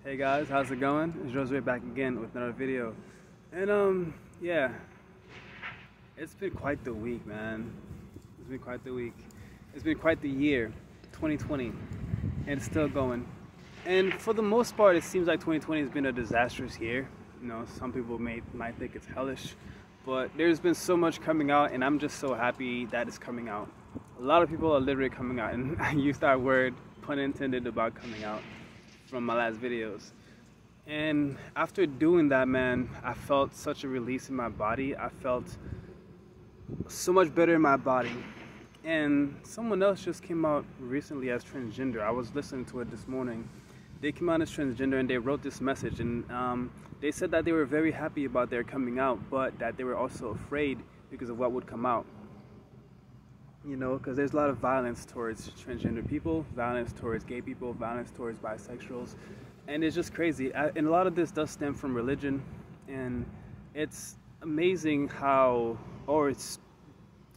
Hey guys, how's it going? It's Josue back again with another video. And yeah, it's been quite the week, man. It's been quite the week. It's been quite the year, 2020, and it's still going. And for the most part, it seems like 2020 has been a disastrous year. You know, some people might think it's hellish, but there's been so much coming out, and I'm just so happy that it's coming out. A lot of people are literally coming out, and I used that word, pun intended, about coming out from my last videos. And after doing that, man, I felt such a release in my body. I felt so much better in my body. And someone else just came out recently as transgender. I was listening to it this morning. They came out as transgender and they wrote this message, and they said that they were very happy about their coming out, but that they were also afraid because of what would come out. You know, because there's a lot of violence towards transgender people, violence towards gay people, violence towards bisexuals, and it's just crazy. And a lot of this does stem from religion, and it's amazing how, or it's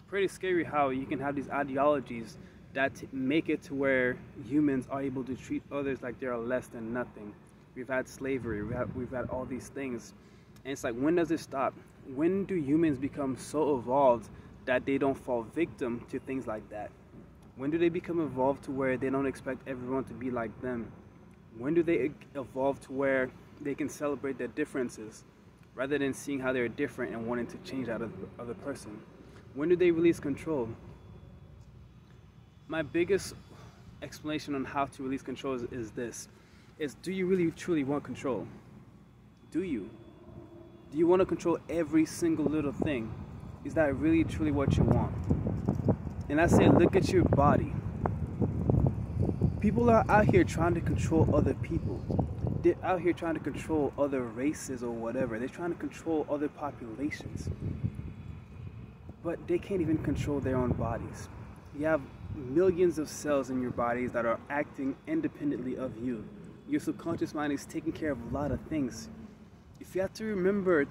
pretty scary how you can have these ideologies that make it to where humans are able to treat others like they are less than nothing. We've had slavery, we've had all these things, and it's like, when does it stop? When do humans become so evolved that they don't fall victim to things like that? When do they become evolved to where they don't expect everyone to be like them? When do they evolve to where they can celebrate their differences rather than seeing how they're different and wanting to change out of the other person? When do they release control? My biggest explanation on how to release control is this. Do you really truly want control? Do you? Do you want to control every single little thing? Is that really truly what you want? And I say, look at your body. People are out here trying to control other people. They're out here trying to control other races or whatever. They're trying to control other populations. But they can't even control their own bodies. You have millions of cells in your bodies that are acting independently of you. Your subconscious mind is taking care of a lot of things. If you have to remember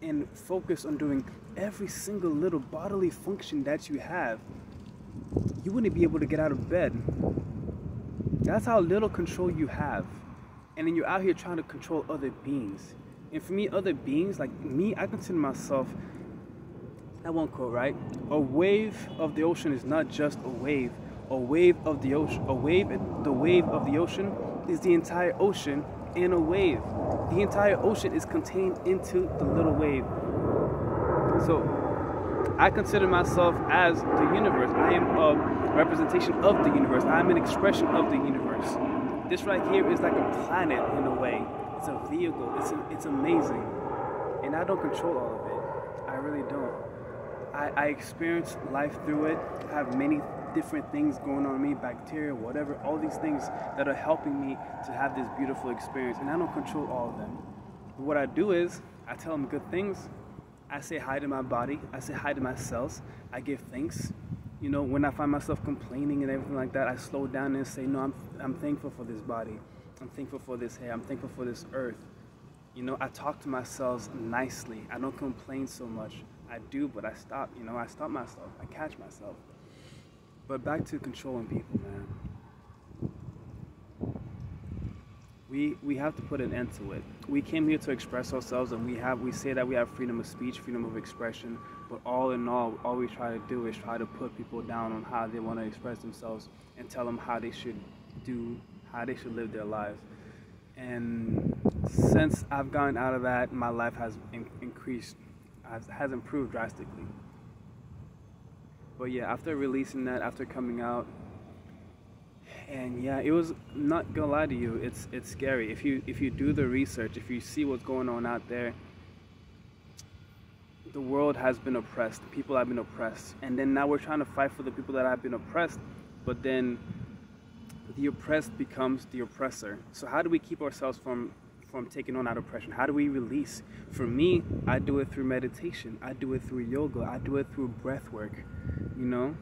and focus on doing every single little bodily function that you have, you wouldn't be able to get out of bed. That's how little control you have. And then you're out here trying to control other beings. And for me, other beings, like me, I consider myself, that one quote, right? A wave of the ocean is not just a wave. A wave of the ocean, the wave of the ocean is the entire ocean in a wave. The entire ocean is contained into the little wave. So I consider myself as the universe. I am a representation of the universe. I am an expression of the universe. This right here is like a planet in a way. It's a vehicle. It's amazing. And I don't control all of it. I really don't. I experience life through it. I have many different things going on in me, bacteria, whatever, all these things that are helping me to have this beautiful experience. And I don't control all of them. But what I do is, I tell them good things. I say hi to my body. I say hi to my cells. I give thanks. You know, when I find myself complaining and everything like that, I slow down and say, no, I'm thankful for this body. I'm thankful for this hair. I'm thankful for this earth. You know, I talk to my cells nicely. I don't complain so much. I do, but I stop. You know, I stop myself. I catch myself. But back to controlling people, man. We have to put an end to it. We came here to express ourselves, and we say that we have freedom of speech, freedom of expression, but all in all we try to do is try to put people down on how they want to express themselves and tell them how they should live their lives. And since I've gotten out of that, my life has has improved drastically. But yeah, after releasing that, after coming out, and yeah, it was, not gonna lie to you, it's scary. If you do the research, if you see what's going on out there, the world has been oppressed. People have been oppressed, and then now we're trying to fight for the people that have been oppressed. But then the oppressed becomes the oppressor. So how do we keep ourselves from taking on that oppression? How do we release? For me, I do it through meditation. I do it through yoga. I do it through breath work. You know,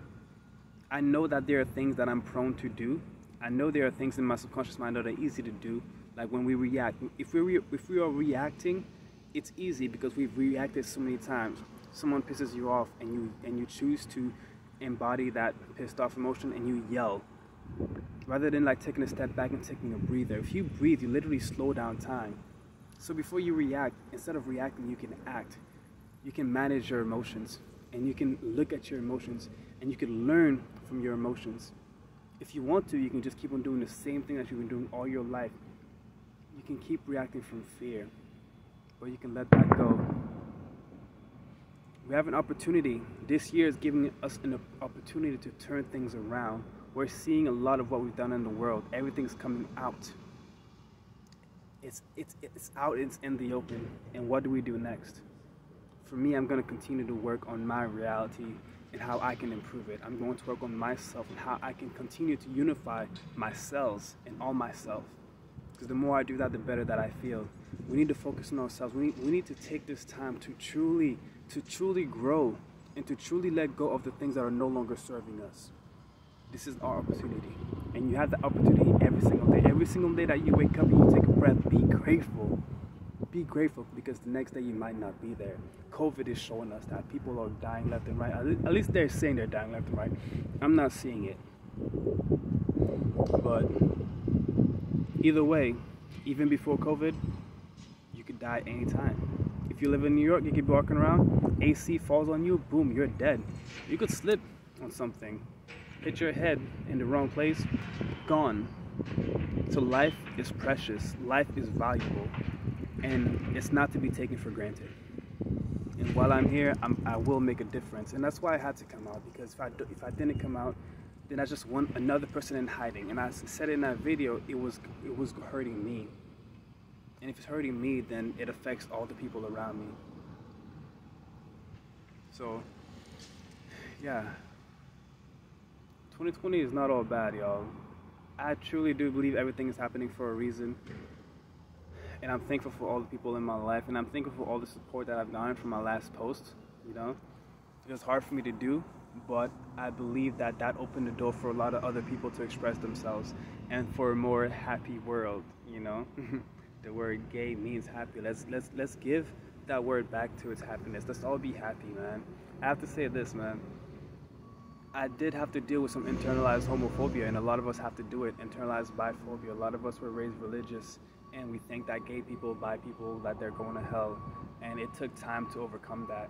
I know that there are things that I'm prone to do. I know there are things in my subconscious mind that are easy to do. Like when we react, if we are reacting, it's easy because we've reacted so many times. Someone pisses you off, and you choose to embody that pissed off emotion, and you yell. rather than like taking a step back and taking a breather. If you breathe, you literally slow down time. So before you react, instead of reacting, you can act. You can manage your emotions, and you can look at your emotions, and you can learn from your emotions. If you want to, you can just keep on doing the same thing that you've been doing all your life. You can keep reacting from fear, or you can let that go. We have an opportunity. This year is giving us an opportunity to turn things around. We're seeing a lot of what we've done in the world. Everything's coming out. It's out, it's in the open. And what do we do next? For me, I'm going to continue to work on my reality and how I can improve it. I'm going to work on myself and how I can continue to unify my cells and all myself. Because the more I do that, the better that I feel. We need to focus on ourselves. We need to take this time to truly grow and to truly let go of the things that are no longer serving us. This is our opportunity. And you have the opportunity every single day. Every single day that you wake up and you take a breath, be grateful. Be grateful, because the next day you might not be there. COVID is showing us that people are dying left and right. At least they're saying they're dying left and right. I'm not seeing it. But either way, even before COVID, you could die anytime. If you live in New York, you could be walking around, AC falls on you, boom, you're dead. You could slip on something, hit your head in the wrong place, gone. So life is precious, life is valuable, and it's not to be taken for granted. And while I'm here, I will make a difference. And that's why I had to come out, because if I didn't come out, then I just want another person in hiding. And I said in that video, it was hurting me. And if it's hurting me, then it affects all the people around me. So, yeah. 2020 is not all bad, y'all. I truly do believe everything is happening for a reason. And I'm thankful for all the people in my life. And I'm thankful for all the support that I've gotten from my last post, you know. It was hard for me to do, but I believe that opened the door for a lot of other people to express themselves and for a more happy world, you know. The word gay means happy. Let's give that word back to its happiness. Let's all be happy, man. I have to say this, man. I did have to deal with some internalized homophobia, and a lot of us have to do it. Internalized biphobia. A lot of us were raised religious, and we think that gay people, bi people, that they're going to hell. And it took time to overcome that.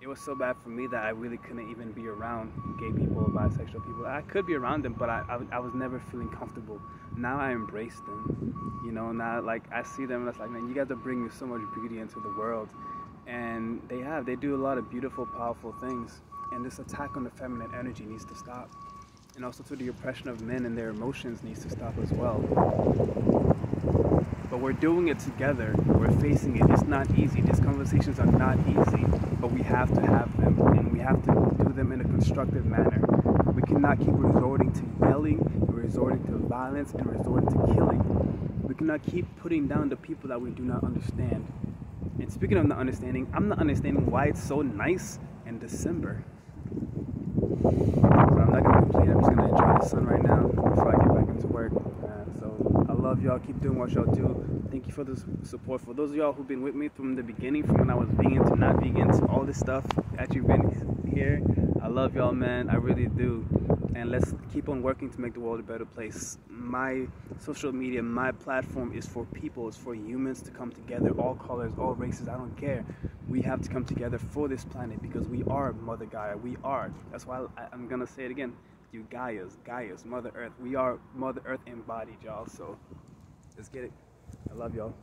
It was so bad for me that I really couldn't even be around gay people or bisexual people. I could be around them, but I was never feeling comfortable. Now I embrace them, you know. Now, like, I see them and it's like, man, you guys are bringing so much beauty into the world. And they do a lot of beautiful, powerful things. And this attack on the feminine energy needs to stop. And also to the oppression of men and their emotions needs to stop as well. But we're doing it together. We're facing it. It's not easy. These conversations are not easy, but we have to have them, and we have to do them in a constructive manner. We cannot keep resorting to yelling, resorting to violence, and resorting to killing. We cannot keep putting down the people that we do not understand. And speaking of not understanding, I'm not understanding why it's so nice in December. So I'm not going to complain. I'm just going to enjoy the sun right now before I get back into work. So I love y'all. Keep doing what y'all do. Thank you for the support. For those of y'all who've been with me from the beginning, from when I was vegan to not vegan to all this stuff that you've been here, I love y'all, man. I really do. And let's keep on working to make the world a better place. My social media, my platform is for people. It's for humans to come together, all colors, all races. I don't care. We have to come together for this planet because we are Mother Gaia. We are. That's why I'm going to say it again. You Gaias, Mother Earth. We are Mother Earth embodied, y'all. So let's get it. I love y'all.